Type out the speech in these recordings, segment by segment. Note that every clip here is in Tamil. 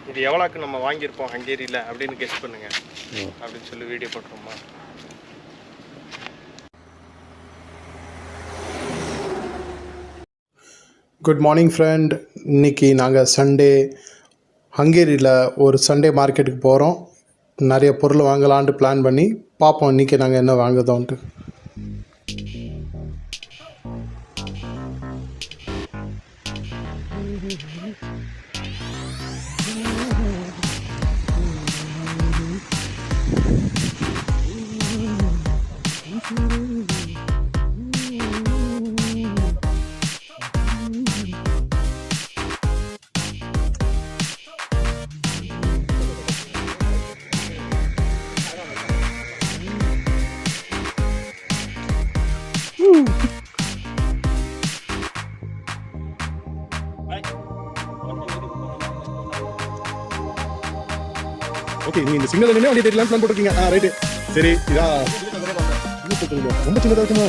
இது எவ்வளோக்கு நம்ம வாங்கியிருப்போம் ஹங்கேரியில் அப்படின்னு கெஸ் பண்ணுங்க அப்படின்னு சொல்லி வீடியோ போட்டுருமா. Good morning friend. இன்றைக்கி நாங்கள் சண்டே ஹங்கேரியில் ஒரு சண்டே மார்க்கெட்டுக்கு போகிறோம். நிறைய பொருள் வாங்கலான்ட்டு பிளான் பண்ணி பார்ப்போம் இன்றைக்கி நாங்கள் என்ன வாங்குதோன்ட்டு. ஓகே, நீங்கள் இந்த சிங்கிள் நின்று வண்டி தேடலாம் பிளான் போட்டிருக்கீங்க. ரைட்டு, சரி. இதா ரொம்ப சின்னதாக இருக்குமா?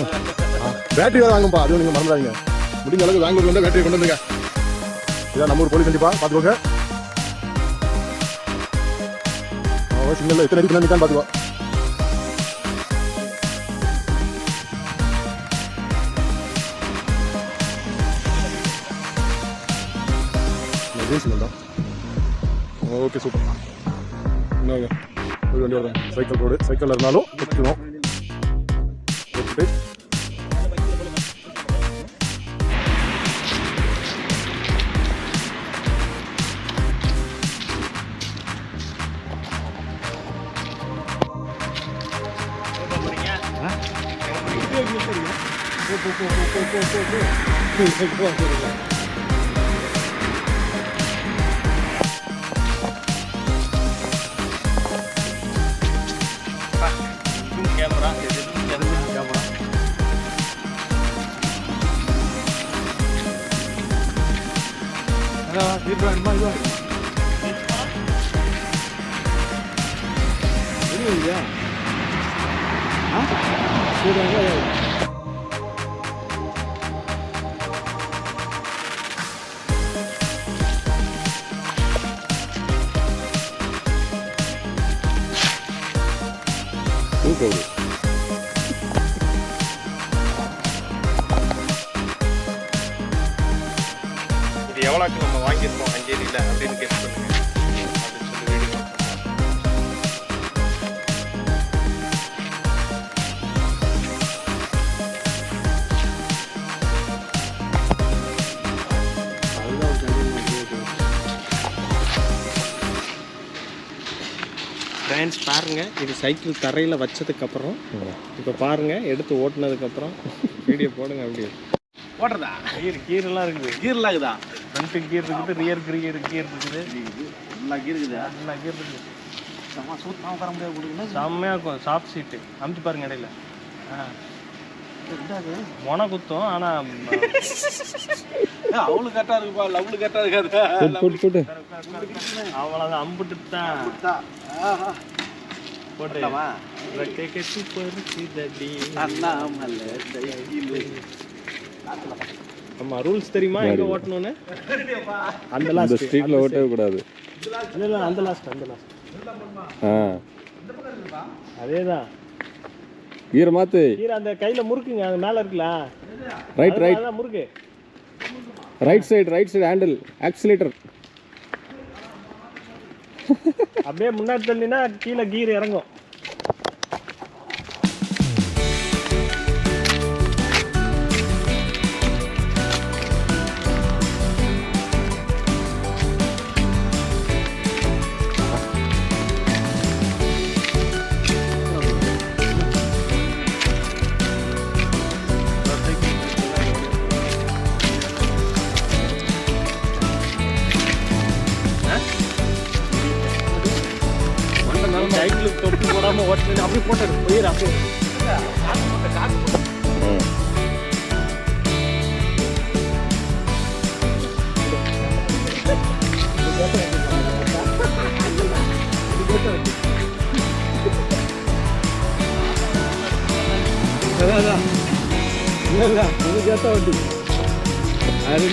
பேட்டரி வேறு வாங்கும்பா, அதுவும் நீங்கள் மறந்துடாதீங்க. முடிஞ்ச அளவுக்கு பெங்களூர்ல வந்து பேட்டரி கொண்டு வந்துங்க. இதான் நம்ம ஊர் போலீஸ் கண்டிப்பாக பார்த்துக்கோங்க. சிங்கிள் எத்தனை அடிக்கு நிற்கான்னு பார்த்துக்கோ. Okay, super. என்னங்க ஒரு வண்டி வருது, சைக்கிள் ரோடு. சைக்கிளில் இருந்தாலும் எடுத்துக்கணும். எடுத்துட்டு இது எவ்வளோக்கு நம்ம வாங்கியிருப்போம் ஹங்கேரியில் அப்படின்னு கெஸ் பண்ணுங்க அப்படின்னு சொல்லி வீடியோ போட்டுருமா. ஃப்ரெண்ட்ஸ் பாருங்கள், இது சைக்கிள் தரையில் வச்சதுக்கப்புறம் இப்போ பாருங்கள் எடுத்து ஓட்டுனதுக்கப்புறம் வீடியோ போடுங்க. அப்படியே ஓட்டுறதா? கீரெல்லாம் இருக்குது. கீரெல்லாம் இருக்குதா? ஃப்ரண்ட்டு கீர் இருக்குது, ரியர் கீர் இருக்குது, எல்லா கீர் இருக்குது. எல்லா கீர் இருக்குது. சூத்தமாக வர முடியாது கொடுக்குன்னா செம்மையாக இருக்கும். சாஃப்ட் சீட்டு அமுச்சு பாருங்க இடையில. மொன குத்தும், ஆனால் அவளுக்கு கரெக்டாக இருக்குப்பா. லவ்லு கரெக்டாக இருக்காது. அவ்வளோதான், அம்புட்டு தான் போட்டு ஆமா. ரூல்ஸ் தெரியுமா எங்க ஓட்டணும்னு? அந்த லாஸ்ட் ஸ்ட்ரீட்ல ஓட்டவே கூடாது. இல்ல அந்த லாஸ்ட் அதேதான். கீரை மாத்து. கீரை அந்த கையில முறுக்குங்க, அது மேல இருக்குல்ல. ரைட் அதான் முறுக்கு. Right side handle accelerator. அப்படியே முன்னாடி தள்ளினா கீழே கீர் இறங்கும். சைக்கிளுக்கு தொப்பி போடாமல் ஓட்டு அப்படி போட்டாரு போயிரு. அப்படியே இல்லை இது கேட்ட வண்டி. அது